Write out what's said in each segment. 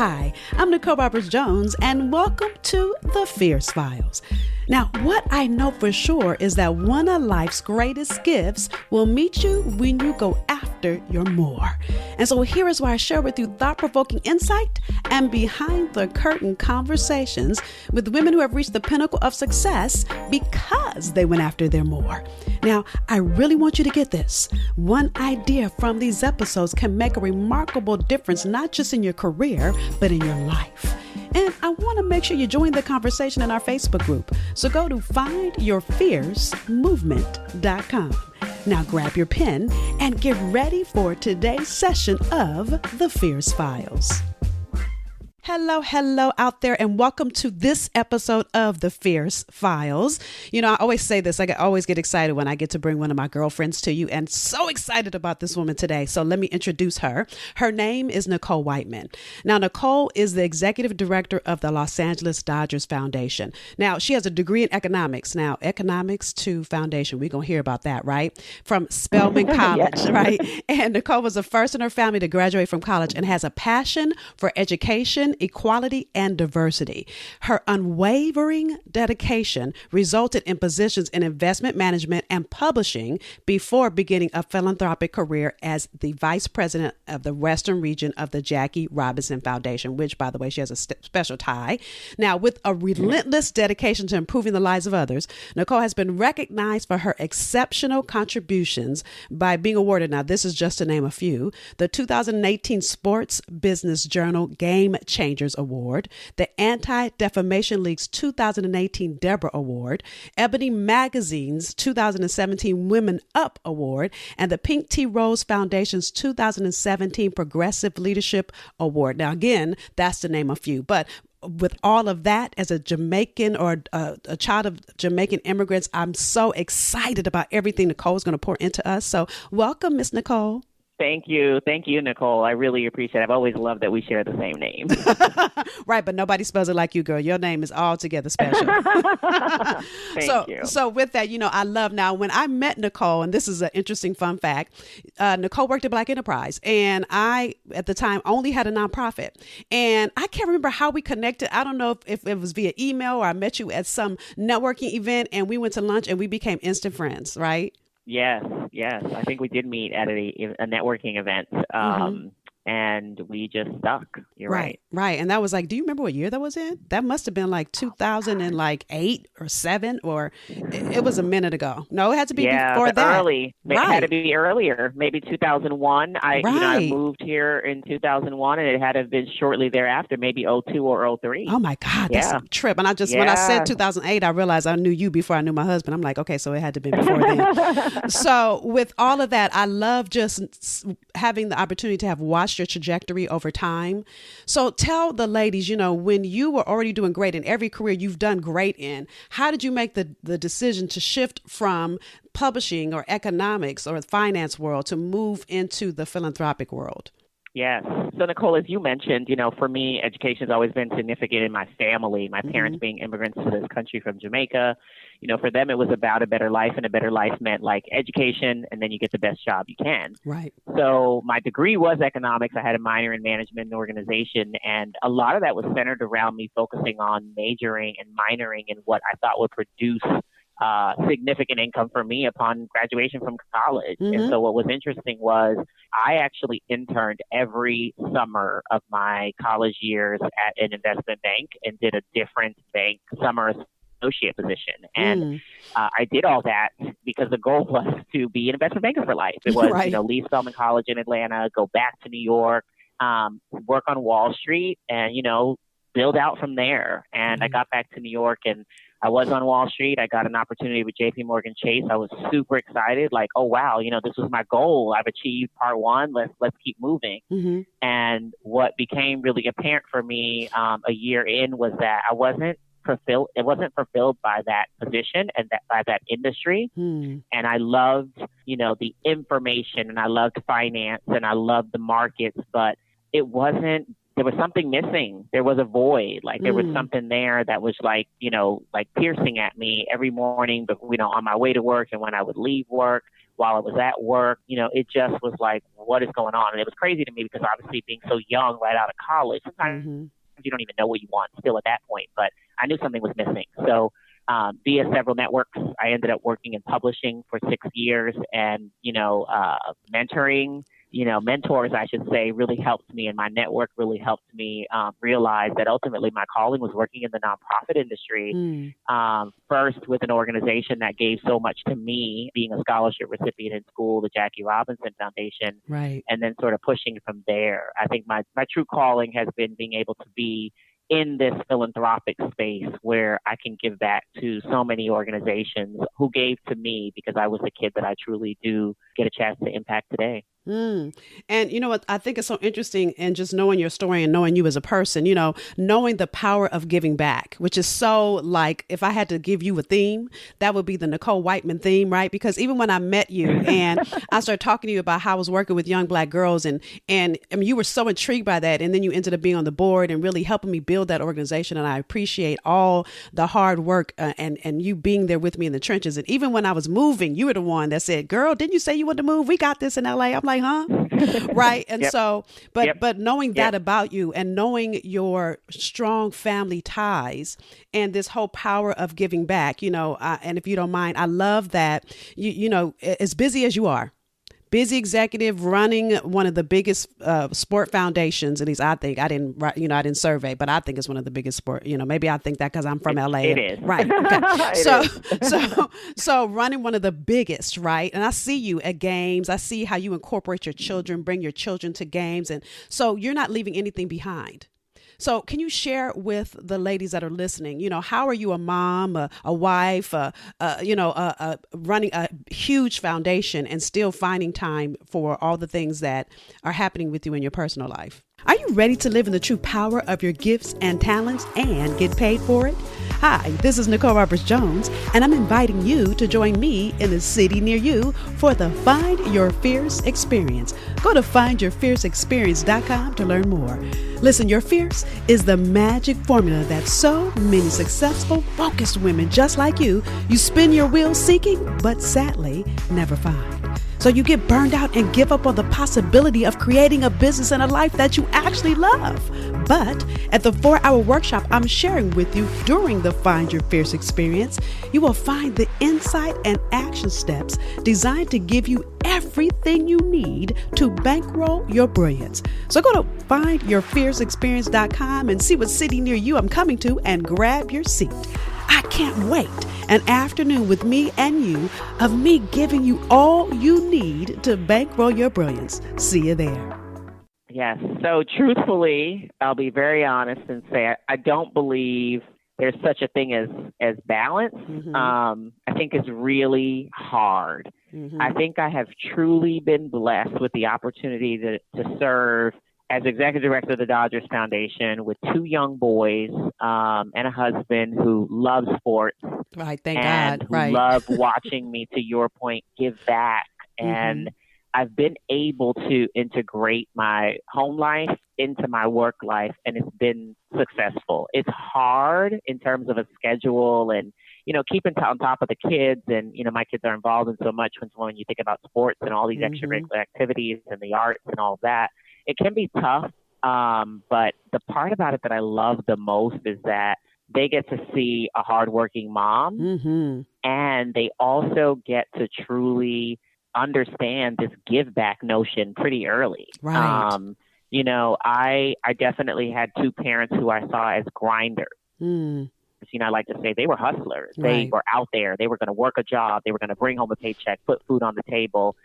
Hi, I'm Nichol Jones, and welcome to The Fierce Files. Now, what I know for sure is that one of life's greatest gifts will meet you when you go after your more. And so here is why I share with you thought-provoking insight and behind-the-curtain conversations with women who have reached the pinnacle of success because they went after their more. Now, I really want you to get this. One idea from these episodes can make a remarkable difference, not just in your career, but in your life. And I want to make sure you join the conversation in our Facebook group. So go to findyourfiercemovement.com. Now grab your pen and get ready for today's session of The Fierce Files. Hello out there, and welcome to this episode of The Fierce Files. You know, I always say this, I always get excited when I get to bring one of my girlfriends to you, and so excited about this woman today. So let me introduce her. Her name is Nichol Whiteman. Now, Nichol is the executive director of the Los Angeles Dodgers Foundation. Now, she has a degree in economics. Now, economics to foundation, we're going to hear about that, right? From Spelman College, yes. Right? And Nichol was the first in her family to graduate from college and has a passion for education, equality, and diversity. Her unwavering dedication resulted in positions in investment management and publishing before beginning a philanthropic career as the vice president of the Western region of the Jackie Robinson Foundation, which, by the way, she has a special tie. Now, with a relentless dedication to improving the lives of others, Nichol has been recognized for her exceptional contributions by being awarded, now this is just to name a few, the 2018 Sports Business Journal Game Changers Award, the Anti-Defamation League's 2018 Deborah Award, Ebony Magazine's 2017 Women Up Award, and the Pink Tea Rose Foundation's 2017 Progressive Leadership Award. Now, again, that's to name a few, but with all of that, as a Jamaican or a child of Jamaican immigrants, I'm so excited about everything Nichol is going to pour into us. So welcome, Miss Nichol. Thank you, Nichol. I really appreciate it. I've always loved that we share the same name. Right, but nobody spells it like you, girl. Your name is altogether special. Thank you. So with that, you know, I love now when I met Nichol, and this is an interesting fun fact, Nichol worked at Black Enterprise, and I, at the time, only had a nonprofit. And I can't remember how we connected. I don't know if it was via email or I met you at some networking event, and we went to lunch, and we became instant friends, right? Yes. I think we did meet at a networking event, and we just stuck. You're right. Right. And that was like, do you remember what year that was in? That must have been like 2008 or 7, or it was a minute ago. No, it had to be before that. Early. It had to be earlier, maybe 2001. I moved here in 2001, and it had to have been shortly thereafter, maybe 02 or 03. Oh my God, that's a trip. And when I said 2008, I realized I knew you before I knew my husband. I'm like, okay, so it had to be before then. So with all of that, I love just having the opportunity to have watched your trajectory over time. So tell the ladies, you know, when you were already doing great in every career you've done great in, how did you make the decision to shift from publishing or economics or the finance world to move into the philanthropic world? Yes. So, Nichol, as you mentioned, you know, for me, education has always been significant in my family. My parents being immigrants to this country from Jamaica, you know, for them, it was about a better life, and a better life meant like education, and then you get the best job you can. Right. So my degree was economics. I had a minor in management and organization, and a lot of that was centered around me focusing on majoring and minoring in what I thought would produce significant income for me upon graduation from college. And so what was interesting was I actually interned every summer of my college years at an investment bank and did a different bank summer associate position. And I did all that because the goal was to be an investment banker for life. It was, you know, leave Spelman College in Atlanta, go back to New York, work on Wall Street, and, you know, build out from there. And I got back to New York, and I was on Wall Street. I got an opportunity with JP Chase. I was super excited, like, oh, wow, you know, this was my goal. I've achieved part one. Let's keep moving. And what became really apparent for me a year in was that I wasn't fulfilled. It wasn't fulfilled by that position and by that industry. And I loved, you know, the information, and I loved finance, and I loved the markets, but it wasn't. There was something missing. There was a void. Like there was something there that was like, you know, like piercing at me every morning, but, you know, on my way to work and when I would leave work. while I was at work. It just was like, what is going on? And it was crazy to me because obviously being so young, right out of college, sometimes you don't even know what you want still at that point, but I knew something was missing. So via several networks, I ended up working in publishing for 6 years, and, mentoring, mentors, I should say, really helped me, and my network really helped me realize that ultimately my calling was working in the nonprofit industry, first with an organization that gave so much to me, being a scholarship recipient in school, the Jackie Robinson Foundation, Right. and then sort of pushing from there. I think my true calling has been being able to be in this philanthropic space where I can give back to so many organizations who gave to me because I was the kid that I truly do get a chance to impact today. And you know what? I think it's so interesting, and just knowing your story and knowing you as a person, knowing the power of giving back, which is so, like, if I had to give you a theme, that would be the Nichol Whiteman theme, right? Because even when I met you and I started talking to you about how I was working with young Black girls, and I mean, you were so intrigued by that. And then you ended up being on the board and really helping me build that organization. And I appreciate all the hard work and you being there with me in the trenches. And even when I was moving, you were the one that said, girl, didn't you say you wanted to move? We got this in LA. I'm like, huh? Right. And so, but knowing that about you and knowing your strong family ties and this whole power of giving back, and if you don't mind, I love that, as busy as you are, busy executive running one of the biggest sport foundations. I didn't survey, but I think it's one of the biggest sport, maybe I think that because I'm from LA. It is. Right. Okay. So running one of the biggest, right? And I see you at games. I see how you incorporate your children, bring your children to games. And so you're not leaving anything behind. So can you share with the ladies that are listening, how are you a mom, a wife, running a huge foundation and still finding time for all the things that are happening with you in your personal life? Are you ready to live in the true power of your gifts and talents and get paid for it? Hi, this is Nicole Roberts-Jones, and I'm inviting you to join me in a city near you for the Find Your Fierce Experience. Go to findyourfierceexperience.com to learn more. Listen, your fierce is the magic formula that so many successful, focused women just like you spin your wheels seeking, but sadly never find. So you get burned out and give up on the possibility of creating a business and a life that you actually love. But at the 4-hour workshop I'm sharing with you during the Find Your Fierce Experience, you will find the insight and action steps designed to give you everything you need to bankroll your brilliance. So go to findyourfierceexperience.com and see what city near you I'm coming to and grab your seat. I can't wait. An afternoon with me and you, of me giving you all you need to bankroll your brilliance. See you there. Yes. So truthfully, I'll be very honest and say I don't believe there's such a thing as balance. I think it's really hard. I think I have truly been blessed with the opportunity to serve as executive director of the Dodgers Foundation with 2 young boys and a husband who loves sports. Right, thank God. Who love watching me, to your point, give back. And I've been able to integrate my home life into my work life, and it's been successful. It's hard in terms of a schedule and, keeping on top of the kids. And, my kids are involved in so much when you think about sports and all these extracurricular activities and the arts and all of that. It can be tough, but the part about it that I love the most is that they get to see a hardworking mom, and they also get to truly understand this give back notion pretty early. Right. I definitely had 2 parents who I saw as grinders. I like to say they were hustlers. They were out there. They were going to work a job. They were going to bring home a paycheck, put food on the table.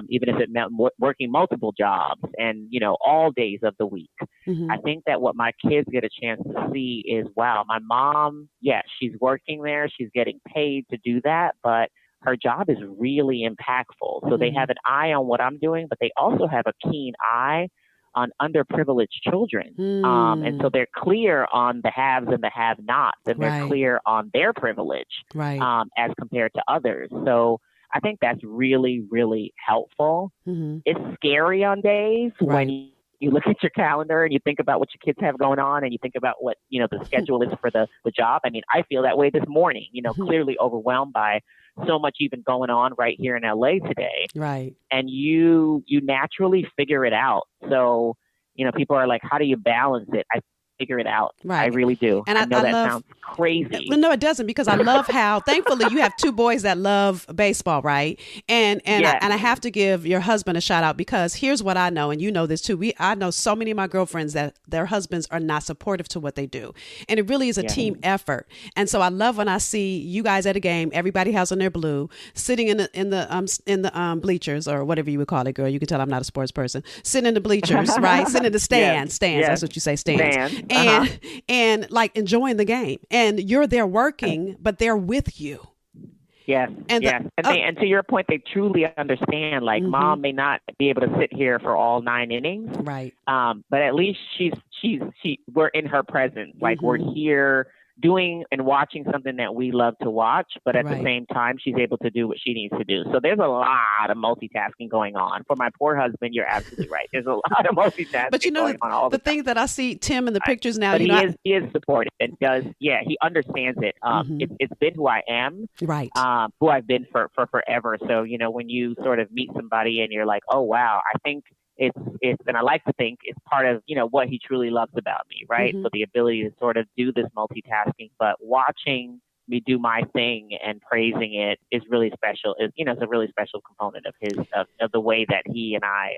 Even if it meant working multiple jobs and, all days of the week. I think that what my kids get a chance to see is, wow, my mom, yes, she's working there. She's getting paid to do that, but her job is really impactful. So they have an eye on what I'm doing, but they also have a keen eye on underprivileged children. And so they're clear on the haves and the have-nots, and they're clear on their privilege as compared to others. So I think that's really, really helpful. It's scary on days when you look at your calendar and you think about what your kids have going on and you think about what, the schedule is for the job. I mean, I feel that way this morning, clearly overwhelmed by so much even going on right here in LA today. Right. And you naturally figure it out. So, people are like, how do you balance it? I figure it out. Right. I really do. And I know that love, sounds crazy. No, it doesn't, because I love how, thankfully, you have two boys that love baseball, right? And Yes. I have to give your husband a shout out, because here's what I know, and you know this too. I know so many of my girlfriends that their husbands are not supportive to what they do, and it really is a team effort. And so I love when I see you guys at a game, everybody has on their blue, sitting in the bleachers, or whatever you would call it, girl. You can tell I'm not a sports person. Sitting in the bleachers, right? Sitting in the stands. Yes. That's what you say, stands. Uh-huh. And like enjoying the game, and you're there working, but they're with you. Yes. And and to your point, they truly understand. Like, mom may not be able to sit here for all 9 innings, right? But at least we're in her presence. Like, we're here doing and watching something that we love to watch, but at the same time, she's able to do what she needs to do. So there's a lot of multitasking going on. For my poor husband, you're absolutely right. There's a lot of multitasking. But going on all the thing that I see Tim in the pictures now, but he is supportive and he understands it. It's been who I am, right? Who I've been for forever. So, when you sort of meet somebody and you're like, oh wow, I think it's and I like to think it's part of what he truly loves about me, right? So the ability to sort of do this multitasking, but watching me do my thing and praising it is really special. It's a really special component of his of the way that he and I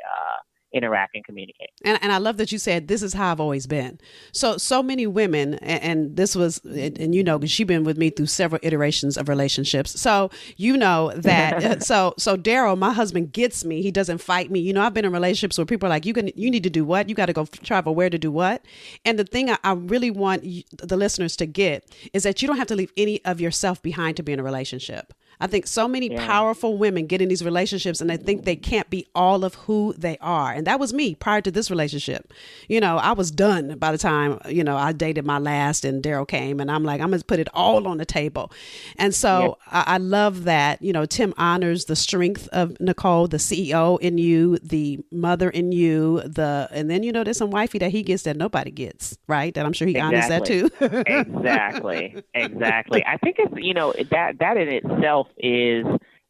interact and communicate. And I love that you said, this is how I've always been. So many women, and this was, and because she's been with me through several iterations of relationships. So that, so Daryl, my husband, gets me. He doesn't fight me. I've been in relationships where people are like, you need to do what? You got to go travel where to do what? And the thing I really want the listeners to get is that you don't have to leave any of yourself behind to be in a relationship. I think so many powerful women get in these relationships and they think they can't be all of who they are. And that was me prior to this relationship. I was done by the time, I dated my last and Daryl came, and I'm like, I'm going to put it all on the table. And so I love that, Tim honors the strength of Nichol, the CEO in you, the mother in you, and then, there's some wifey that he gets that nobody gets, right? That I'm sure he honors that too. Exactly. I think it's, that in itself is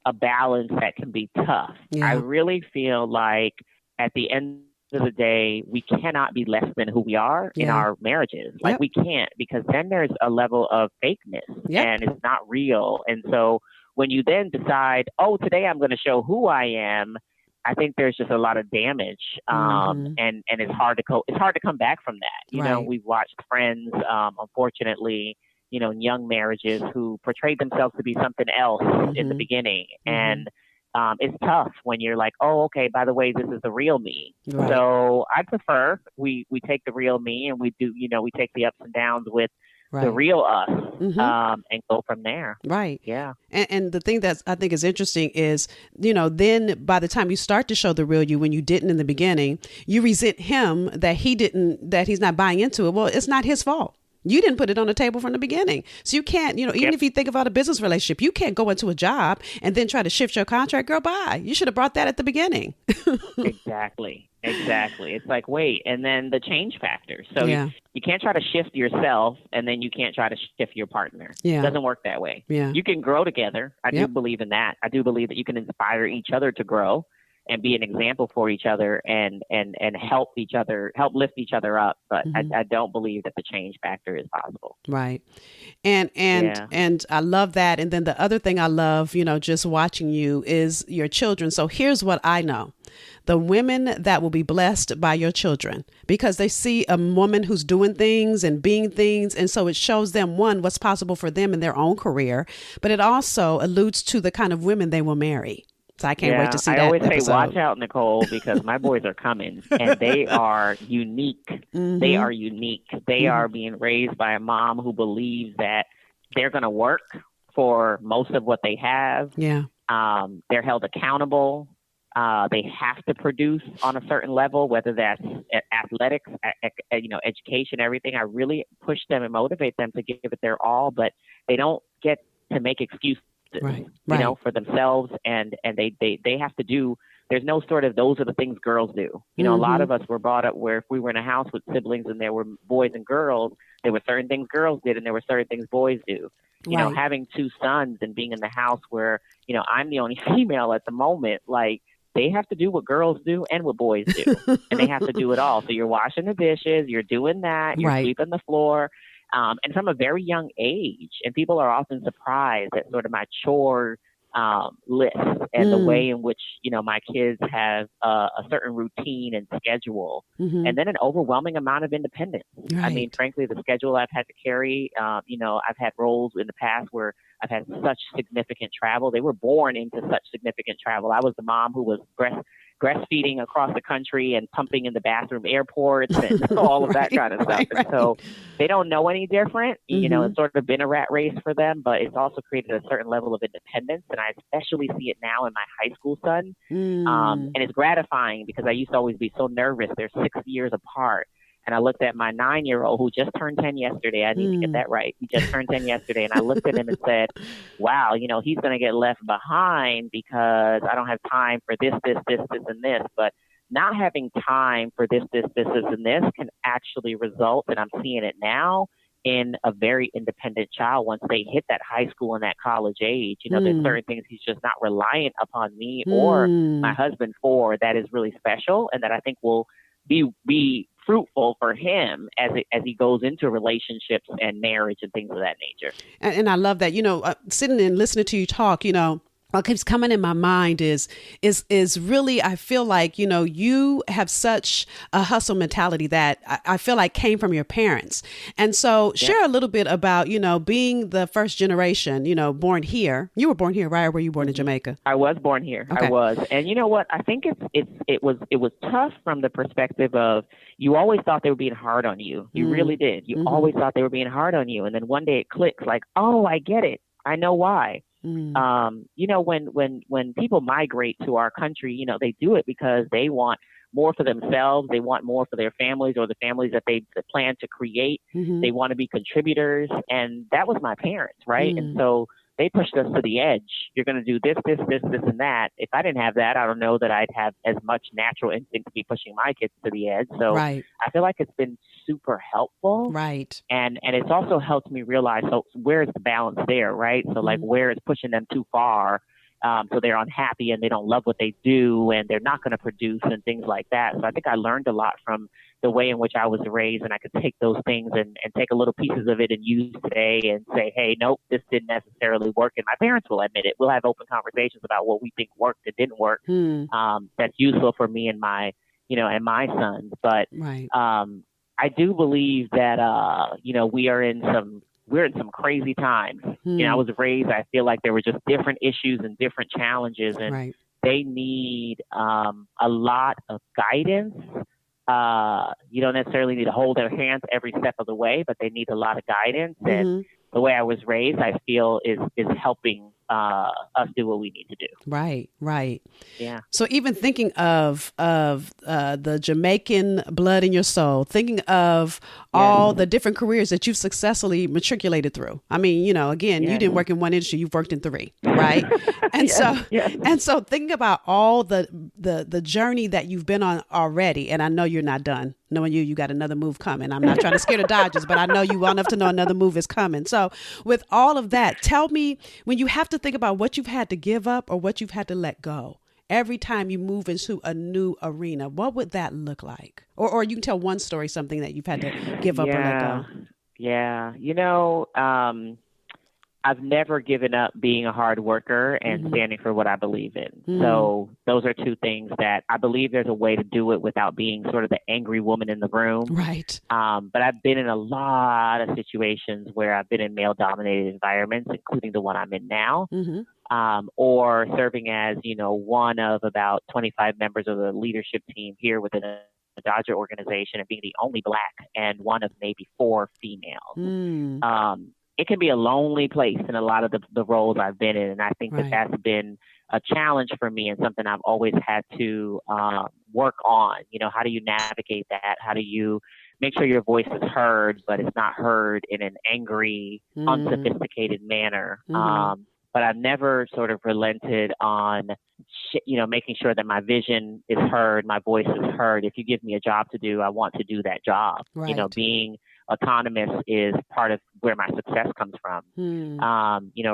a balance that can be tough. I really feel like at the end of the day, we cannot be less than who we are in our marriages. Like we can't, because then there's a level of fakeness and it's not real. And so when you then decide, oh, today I'm going to show who I am, I think there's just a lot of damage. And it's hard to come back from that. We've watched friends, unfortunately, in young marriages who portrayed themselves to be something else in the beginning. And it's tough when you're like, oh, okay, by the way, this is the real me. Right. So I prefer we take the real me and we do, we take the ups and downs with the real us and go from there. Right. Yeah. And the thing that I think is interesting is, then by the time you start to show the real you, when you didn't in the beginning, you resent him that he's not buying into it. Well, it's not his fault. You didn't put it on the table from the beginning. So you can't, even if you think about a business relationship, you can't go into a job and then try to shift your contract. Girl, bye. You should have brought that at the beginning. Exactly. It's like, wait, and then the change factor. So you can't try to shift yourself and then you can't try to shift your partner. It doesn't work that way. You can grow together. I do believe in that. I do believe that you can inspire each other to grow and be an example for each other and help lift each other up. But I don't believe that the change factor is possible. Right. And I love that. And then the other thing I love, just watching you is your children. So here's what I know. The women that will be blessed by your children, because they see a woman who's doing things and being things. And so it shows them, one, what's possible for them in their own career, but it also alludes to the kind of women they will marry. So I can't wait to see that. I always episode. say, watch out, Nichol, because my boys are coming and they are unique. They are unique. They are being raised by a mom who believes that they're going to work for most of what they have. Yeah. They're held accountable. They have to produce on a certain level, whether that's athletics, education, everything. I really push them and motivate them to give it their all, but they don't get to make excuses. For themselves, and they have to do there's no sort of, those are the things girls do. You know, a lot of us were brought up where if we were in a house with siblings and there were boys and girls, there were certain things girls did and there were certain things boys do. You know, having two sons and being in the house where, you know, I'm the only female at the moment, like, they have to do what girls do and what boys do. And they have to do it all. So you're washing the dishes, you're doing that, you're sweeping the floor. And from a very young age. And people are often surprised at sort of my chore list and the way in which, you know, my kids have a certain routine and schedule, and then an overwhelming amount of independence. I mean, frankly, the schedule I've had to carry, you know, I've had roles in the past where I've had such significant travel. They were born into such significant travel. I was the mom who was breastfeeding across the country and pumping in the bathroom airports and all of that kind of stuff. And so they don't know any different. You know, it's sort of been a rat race for them, but it's also created a certain level of independence. And I especially see it now in my high school son. And it's gratifying because I used to always be so nervous. They're 6 years apart. And I looked at my 9-year-old who just turned 10 yesterday. I need to get that right. He just turned 10 yesterday. And I looked at him and said, wow, you know, he's going to get left behind because I don't have time for this, and this. But not having time for this, and this can actually result, and I'm seeing it now, in a very independent child once they hit that high school and that college age. You know, there's certain things he's just not reliant upon me or my husband for, that is really special and that I think will be fruitful for him as he goes into relationships and marriage and things of that nature. And I love that, you know, sitting and listening to you talk, you know, what keeps coming in my mind is really, I feel like, you know, you have such a hustle mentality that I feel like came from your parents. And so share a little bit about, you know, being the first generation, you know, born here. You were born here, right? Or were you born in Jamaica? I was born here. Okay. I was. And you know what? I think it was tough from the perspective of, you always thought they were being hard on you. You really did. You always thought they were being hard on you. And then one day it clicks like, oh, I get it. I know why. You know, when people migrate to our country, you know, they do it because they want more for themselves. They want more for their families or the families that they plan to create. They want to be contributors. And that was my parents, right? And so they pushed us to the edge. You're going to do this, and that. If I didn't have that, I don't know that I'd have as much natural instinct to be pushing my kids to the edge. So I feel like it's been super helpful. Right. And it's also helped me realize, so where's the balance there, right? So like where it's pushing them too far. So they're unhappy and they don't love what they do and they're not going to produce and things like that. So I think I learned a lot from the way in which I was raised, and I could take those things and take a little pieces of it and use today and say, hey, nope, this didn't necessarily work. And my parents will admit it. We'll have open conversations about what we think worked and didn't work. That's useful for me and my, you know, and my sons. But I do believe that, you know, we're in some crazy times. You know, I was raised, I feel like there were just different issues and different challenges, and they need a lot of guidance. You don't necessarily need to hold their hands every step of the way, but they need a lot of guidance. And the way I was raised, I feel is helping us do what we need to do. Right. Yeah. So even thinking of the Jamaican blood in your soul, thinking of all the different careers that you've successfully matriculated through. I mean, you know, again, you didn't work in one industry, you've worked in 3, right? And so thinking about all the journey that you've been on already, and I know you're not done. Knowing you got another move coming. I'm not trying to scare the Dodgers, but I know you well enough to know another move is coming. So with all of that, tell me, when you have to think about what you've had to give up or what you've had to let go, every time you move into a new arena, what would that look like? Or you can tell one story, something that you've had to give up or let go. Yeah. You know, I've never given up being a hard worker and standing for what I believe in. So those are two things that I believe there's a way to do it without being sort of the angry woman in the room. Right. But I've been in a lot of situations where I've been in male-dominated environments, including the one I'm in now, or serving as, you know, one of about 25 members of the leadership team here within a Dodger organization and being the only Black and one of maybe 4 females. It can be a lonely place in a lot of the roles I've been in. And I think that that's been a challenge for me and something I've always had to work on. You know, how do you navigate that? How do you make sure your voice is heard, but it's not heard in an angry, unsophisticated manner? but I've never sort of relented on, making sure that my vision is heard, my voice is heard. If you give me a job to do, I want to do that job. Right. Being autonomous is part of where my success comes from.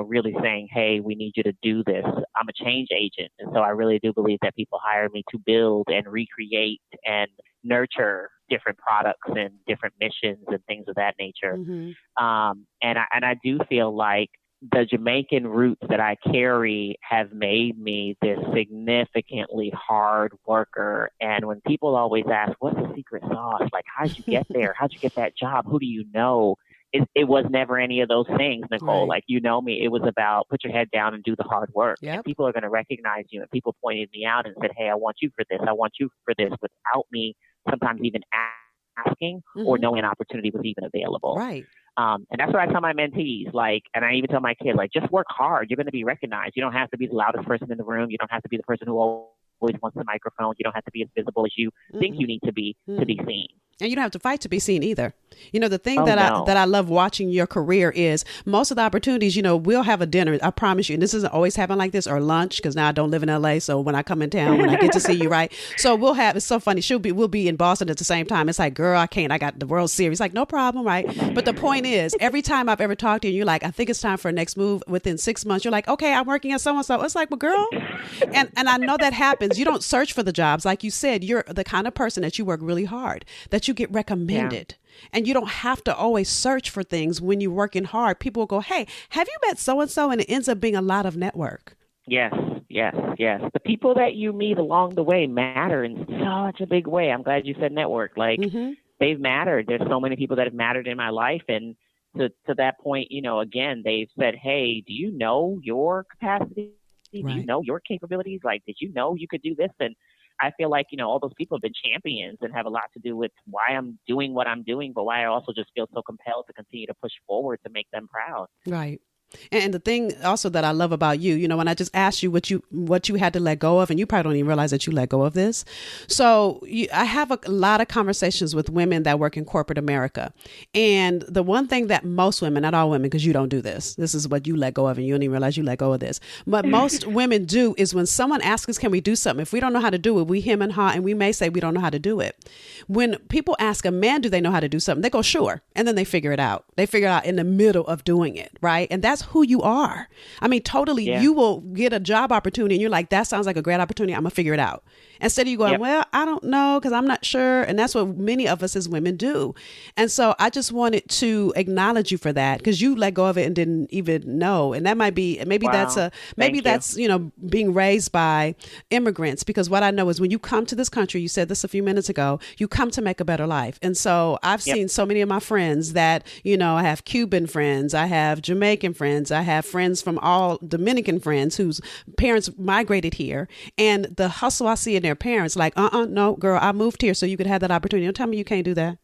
Really saying, hey, we need you to do this. I'm a change agent. And so I really do believe that people hire me to build and recreate and nurture different products and different missions and things of that nature. And I do feel like the Jamaican roots that I carry have made me this significantly hard worker. And when people always ask, what's the secret sauce? Like, how'd you get there? How'd you get that job? Who do you know? It was never any of those things, Nichol. Right. Like, me, it was about put your head down and do the hard work. Yep. And people are going to recognize you. And people pointed me out and said, hey, I want you for this. I want you for this, without me sometimes even asking or knowing an opportunity was even available. Right. And that's what I tell my mentees, and I even tell my kids, just work hard. You're going to be recognized. You don't have to be the loudest person in the room. You don't have to be the person who always wants the microphone. You don't have to be as visible as you think you need to be seen. And you don't have to fight to be seen either. The thing that I love watching your career is most of the opportunities, we'll have a dinner. I promise you, and this doesn't always happen like this, or lunch, because now I don't live in LA. So when I come in town, when I get to see you, right? So it's so funny. We'll be in Boston at the same time. It's like, girl, I can't. I got the World Series. Like, no problem, right? But the point is, every time I've ever talked to you, you're like, I think it's time for a next move. Within 6 months, you're like, okay, I'm working at so-and-so. It's like, well, girl. And I know that happens. You don't search for the jobs. Like you said, you're the kind of person that you work really hard, that you get recommended. And you don't have to always search for things when you're working hard. People will go, hey, have you met so-and-so? And it ends up being a lot of network. Yes. The people that you meet along the way matter in such a big way. I'm glad you said network. They've mattered. There's so many people that have mattered in my life. And to that point, again, they've said, hey, do you know your capacity? Do you know your capabilities? Did you know you could do this? And I feel like, all those people have been champions and have a lot to do with why I'm doing what I'm doing, but why I also just feel so compelled to continue to push forward to make them proud. Right. And the thing also that I love about you, when I just asked you what you had to let go of, and you probably don't even realize that you let go of this. So I have a lot of conversations with women that work in corporate America. And the one thing that most women, not all women, because you don't do this is what you let go of, and you don't even realize you let go of this. But most women do is when someone asks us, can we do something? If we don't know how to do it, we hem and haw, and we may say we don't know how to do it. When people ask a man, do they know how to do something? They go, sure. And then they figure it out. They figure it out in the middle of doing it. Right. And that's who you are. I mean, totally. You will get a job opportunity and you're like, that sounds like a great opportunity. I'm gonna figure it out. Instead of you going, well, I don't know, because I'm not sure. And that's what many of us as women do. And so I just wanted to acknowledge you for that, because you let go of it and didn't even know. And that might be, maybe that's being raised by immigrants, because what I know is when you come to this country, you said this a few minutes ago, you come to make a better life. And so I've seen so many of my friends that, I have Cuban friends, I have Jamaican friends, I have friends from all Dominican friends whose parents migrated here, and the hustle I see in their parents, like, no, girl, I moved here so you could have that opportunity. Don't tell me you can't do that.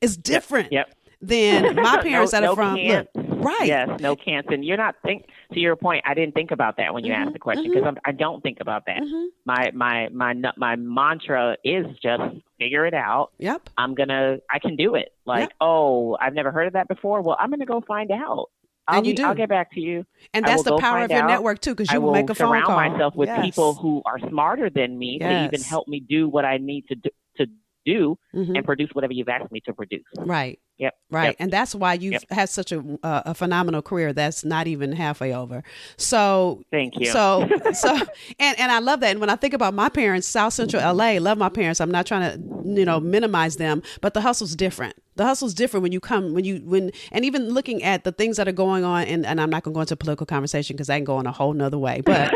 It's different than my parents that are from. Look, right. Yes, no cants. And you're not to your point, I didn't think about that when you asked the question, because I don't think about that. My mantra is just figure it out. Yep. I can do it. Oh, I've never heard of that before. Well, I'm going to go find out. I'll get back to you. And that's the power of your network too, because you will make a phone call. I will surround myself with people who are smarter than me to even help me do what I need to do and produce whatever you've asked me to produce. Right. Yep. Right. Yep. And that's why you've had such a phenomenal career that's not even halfway over. So thank you. So and I love that. And when I think about my parents, South Central LA, love my parents. I'm not trying to, minimize them, but the hustle's different. The hustle's different and even looking at the things that are going on, and I'm not going to go into a political conversation because I can go in a whole nother way, but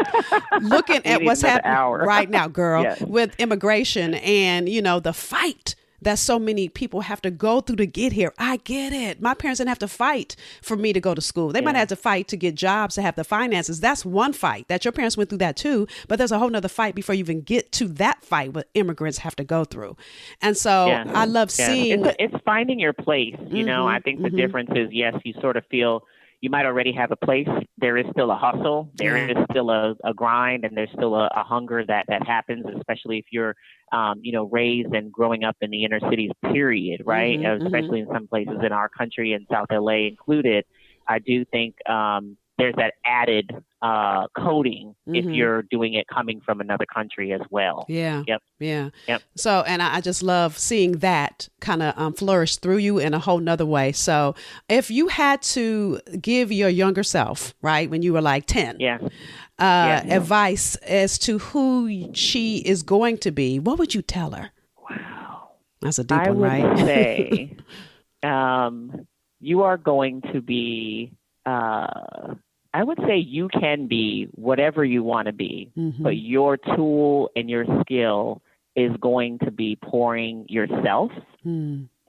looking at what's happening right now, girl, with immigration and, the fight that so many people have to go through to get here. I get it. My parents didn't have to fight for me to go to school. They might have to fight to get jobs, to have the finances. That's one fight that your parents went through that too. But there's a whole nother fight before you even get to that fight what immigrants have to go through. And so I love seeing. It's finding your place. I think the difference is, yes, you sort of feel you might already have a place. There is still a hustle. There is still a grind, and there's still a hunger that happens, especially if you're, raised and growing up in the inner cities, period, right? Especially in some places in our country and South LA included. I do think there's that added coding if you're doing it coming from another country as well. Yeah. Yep. Yeah. Yep. So, and I just love seeing that kind of flourish through you in a whole nother way. So if you had to give your younger self, right, when you were like 10, advice as to who she is going to be, what would you tell her? Wow. That's a deep I one, would right? say you are going to be, I would say you can be whatever you want to be, but your tool and your skill is going to be pouring yourself,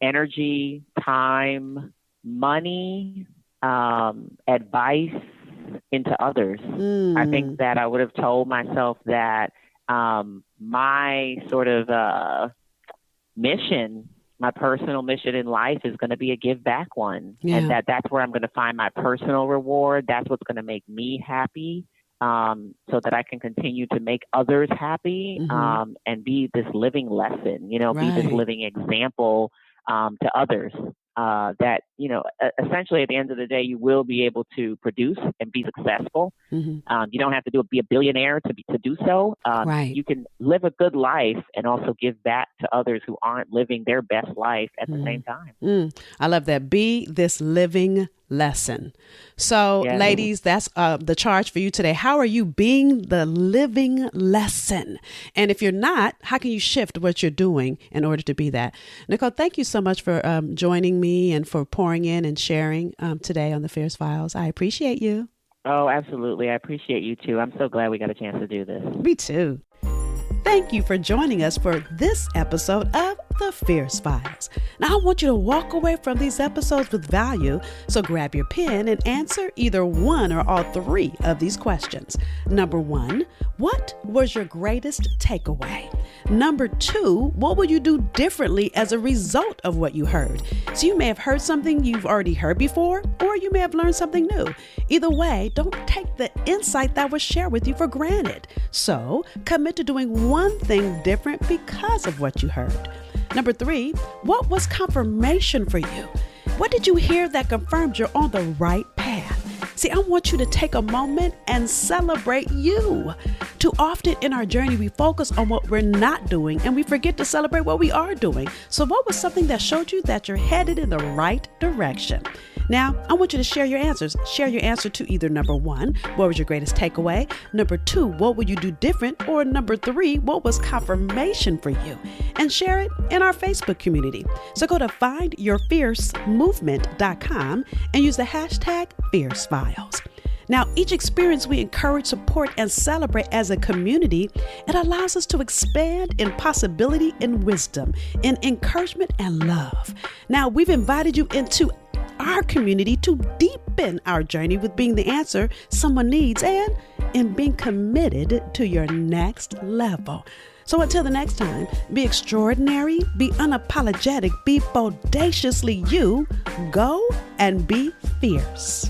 energy, time, money, advice into others. I think that I would have told myself that my sort of mission, my personal mission in life is going to be a give back one. Yeah. And that's where I'm going to find my personal reward. That's what's going to make me happy, so that I can continue to make others happy, and be this living lesson, be this living example to others. That, essentially at the end of the day, you will be able to produce and be successful. You don't have to be a billionaire to do so. You can live a good life and also give back to others who aren't living their best life at the same time. I love that. Be this living lesson. So, ladies, that's the charge for you today. How are you being the living lesson? And if you're not, how can you shift what you're doing in order to be that? Nichol, thank you so much for joining me and for pouring in and sharing today on the Fierce Files. I appreciate you. Oh, absolutely. I appreciate you too. I'm so glad we got a chance to do this. Me too. Thank you for joining us for this episode of The Fierce Files. Now, I want you to walk away from these episodes with value, so grab your pen and answer either one or all three of these questions. Number one, what was your greatest takeaway? Number two, what would you do differently as a result of what you heard? So you may have heard something you've already heard before, or you may have learned something new. Either way, don't take the insight that was shared with you for granted. So commit to doing one thing different because of what you heard. Number three, what was confirmation for you? What did you hear that confirmed you're on the right path? See, I want you to take a moment and celebrate you. Too often in our journey, we focus on what we're not doing and we forget to celebrate what we are doing. So what was something that showed you that you're headed in the right direction? Now, I want you to share your answers. Share your answer to either number one, what was your greatest takeaway? Number two, what would you do different? Or number three, what was confirmation for you? And share it in our Facebook community. So go to findyourfiercemovement.com and use the hashtag FierceFiles. Now, each experience we encourage, support, and celebrate as a community. It allows us to expand in possibility and wisdom, in encouragement and love. Now, we've invited you into our community to deepen our journey with being the answer someone needs and in being committed to your next level. So until the next time, be extraordinary, be unapologetic, be bodaciously you, go and be fierce.